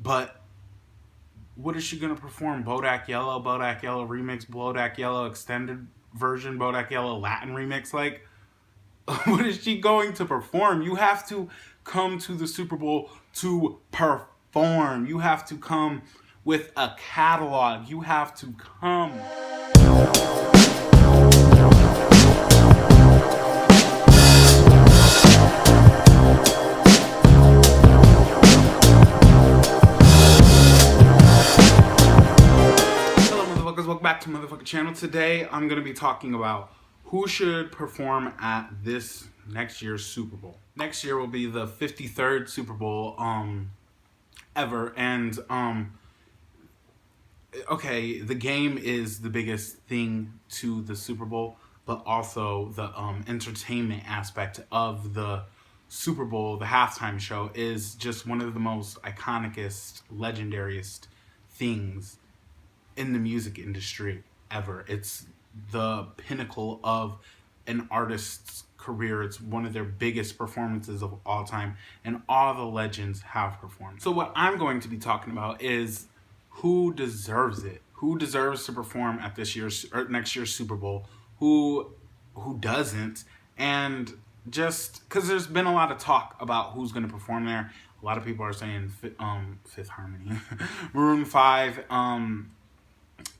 But what is she gonna perform? Bodak Yellow remix, Bodak Yellow extended version, Bodak Yellow Latin remix? Like, what is she going to perform? You have to come to the Super Bowl to perform. You have to come with a catalog. You have to come. Hello, motherfuckers. Welcome back to motherfucking channel. Today, I'm going to be talking about who should perform at this next year's Super Bowl. Next year will be the 53rd Super Bowl ever, and okay, the game is the biggest thing to the Super Bowl, but also the entertainment aspect of the Super Bowl, the halftime show, is just one of the most iconicest, legendariest things in the music industry ever. It's the pinnacle of an artist's career. It's one of their biggest performances of all time, and all the legends have performed. So what I'm going to be talking about is who deserves it. Who deserves to perform at this year's or next year's Super Bowl? Who doesn't? And just because there's been a lot of talk about who's going to perform there. A lot of people are saying Fifth Harmony, Maroon 5,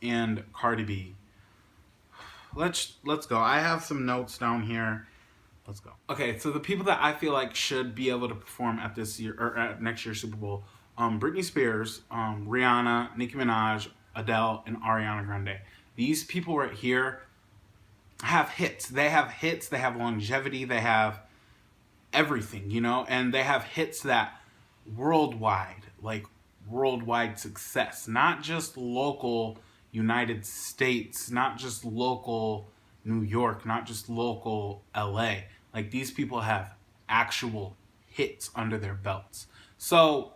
and Cardi B. Let's go. I have some notes down here. Let's go. Okay, so the people that I feel like should be able to perform at this year or at next year's Super Bowl: Britney Spears, Rihanna, Nicki Minaj, Adele, and Ariana Grande. These people right here have hits. They have hits. They have longevity. They have everything, you know, and they have hits that worldwide success, not just local United States, not just local New York, not just local LA. Like, these people have actual hits under their belts. So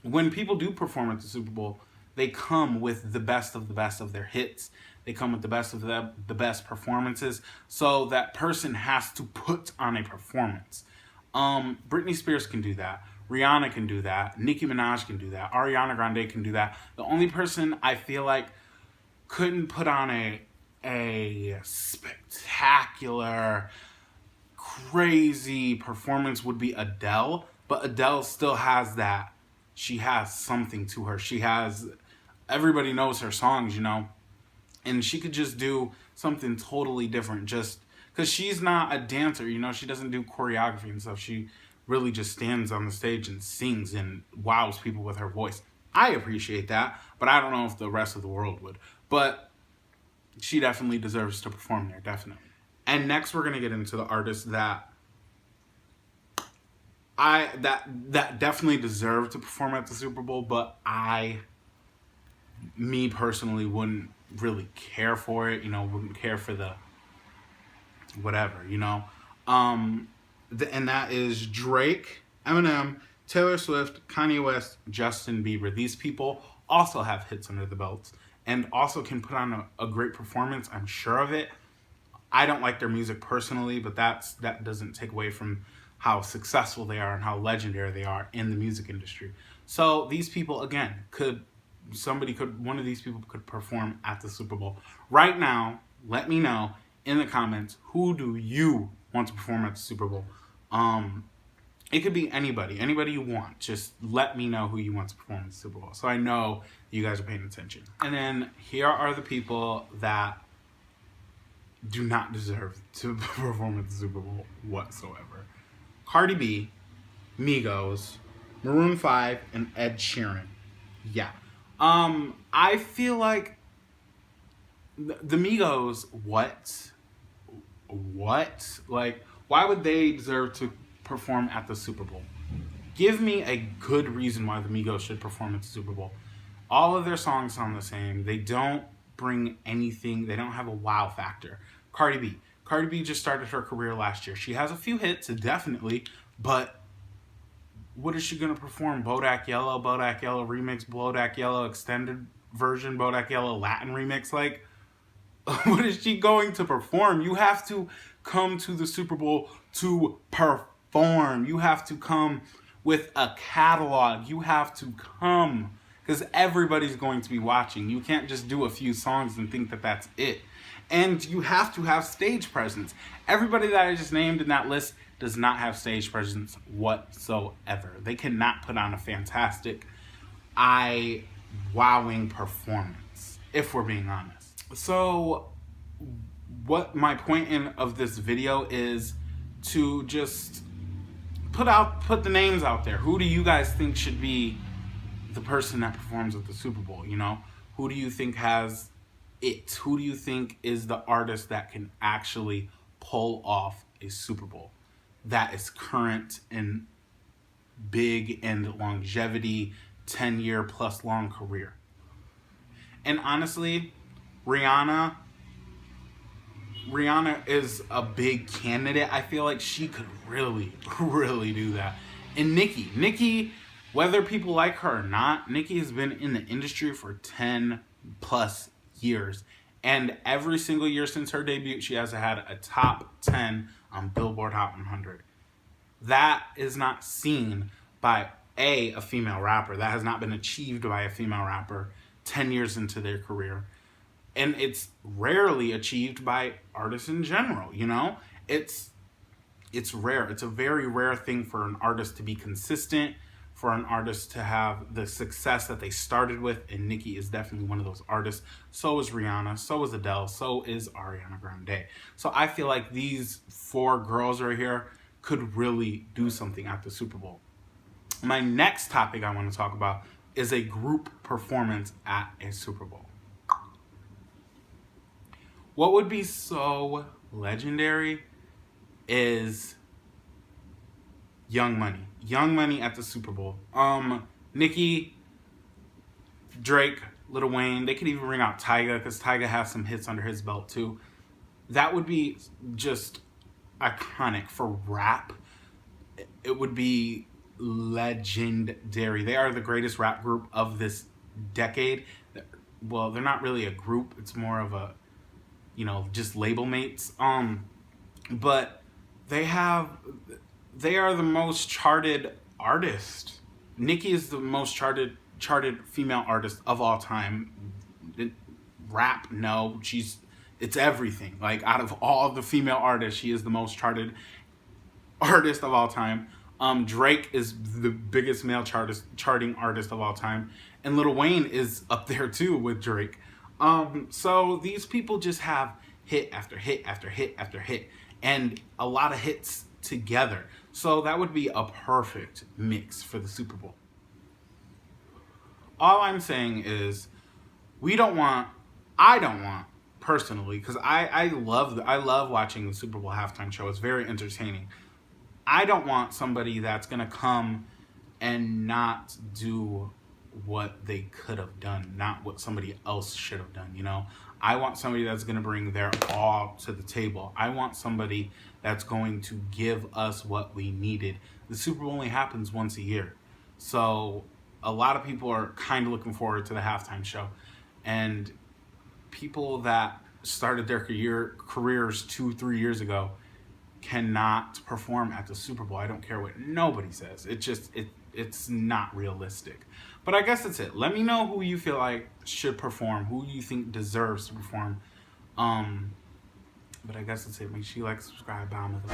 when people do perform at the Super Bowl, they come with the best of their hits. They come with the best of the best performances. So that person has to put on a performance. Britney Spears can do that. Rihanna can do that. Nicki Minaj can do that. Ariana Grande can do that. The only person I feel like couldn't put on a spectacular, crazy performance would be Adele. But Adele still has that. She has something to her. Everybody knows her songs, you know. And she could just do something totally different just because she's not a dancer, you know. She doesn't do choreography and stuff. She really just stands on the stage and sings and wows people with her voice. I appreciate that, but I don't know if the rest of the world would. But she definitely deserves to perform there, definitely. And next we're going to get into the artists that definitely deserve to perform at the Super Bowl, but me personally wouldn't really care for it, you know, wouldn't care for the whatever, you know. And that is Drake, Eminem, Taylor Swift, Kanye West, Justin Bieber. These people also have hits under the belts and also can put on a great performance. I'm sure of it. I don't like their music personally, but that doesn't take away from how successful they are and how legendary they are in the music industry. So these people, again, one of these people could perform at the Super Bowl. Right now, let me know in the comments, who do you want to perform at the Super Bowl? It could be anybody you want. Just let me know who you want to perform at the Super Bowl, so I know you guys are paying attention. And then here are the people that do not deserve to perform at the Super Bowl whatsoever: Cardi B, Migos, Maroon 5, and Ed Sheeran. Yeah. I feel like the Migos, what? Like, why would they deserve to perform at the Super Bowl? Give me a good reason why the Migos should perform at the Super Bowl. All of their songs sound the same. They don't bring anything. They don't have a wow factor. Cardi B just started her career last year. She has a few hits, definitely, but what is she going to perform? Bodak Yellow remix, Bodak Yellow extended version, Bodak Yellow Latin remix? Like, what is she going to perform? You have to come to the Super Bowl to perform. You have to come with a catalog. You have to come, because everybody's going to be watching. You can't just do a few songs and think that that's it. And you have to have stage presence. Everybody that I just named in that list does not have stage presence whatsoever. They cannot put on a fantastic, eye-wowing performance, if we're being honest. So what my point of this video is to just put the names out there. Who do you guys think should be the person that performs at the Super Bowl? You know, who do you think has it? Who do you think is the artist that can actually pull off a Super Bowl that is current and big and longevity, 10-year plus long career? And honestly, Rihanna is a big candidate. I feel like she could really, really do that. And Nicki, whether people like her or not, Nicki has been in the industry for 10 plus years. And every single year since her debut, she has had a top 10 on Billboard Hot 100. That is not seen by a female rapper. That has not been achieved by a female rapper 10 years into their career. And it's rarely achieved by artists in general, you know? It's rare. It's a very rare thing for an artist to be consistent, for an artist to have the success that they started with, and Nicki is definitely one of those artists. So is Rihanna, so is Adele, so is Ariana Grande. So I feel like these 4 girls right here could really do something at the Super Bowl. My next topic I want to talk about is a group performance at a Super Bowl. What would be so legendary is Young Money. Young Money at the Super Bowl. Nicki, Drake, Lil Wayne, they could even bring out Tyga, because Tyga has some hits under his belt too. That would be just iconic for rap. It would be legendary. They are the greatest rap group of this decade. Well, they're not really a group. It's more of a, you know, just label mates. But they are the most charted artist. Nicki is the most charted female artist of all time. Rap, no, it's everything. Like, out of all the female artists, she is the most charted artist of all time. Drake is the biggest male charting artist of all time, and Lil Wayne is up there too with Drake. So these people just have hit after hit after hit after hit, and a lot of hits together. So that would be a perfect mix for the Super Bowl. All I'm saying is, I don't want personally, because I love watching the Super Bowl halftime show. It's very entertaining. I don't want somebody that's gonna come and not do what they could have done, not what somebody else should have done, you know? I want somebody that's going to bring their all to the table. I want somebody that's going to give us what we needed. The Super Bowl only happens once a year. So a lot of people are kind of looking forward to the halftime show. And people that started their careers 2-3 years ago cannot perform at the Super Bowl. I don't care what nobody says. It's not realistic. But I guess that's it. Let me know who you feel like should perform, who you think deserves to perform. But I guess that's it. Make sure you like, subscribe, bottom of the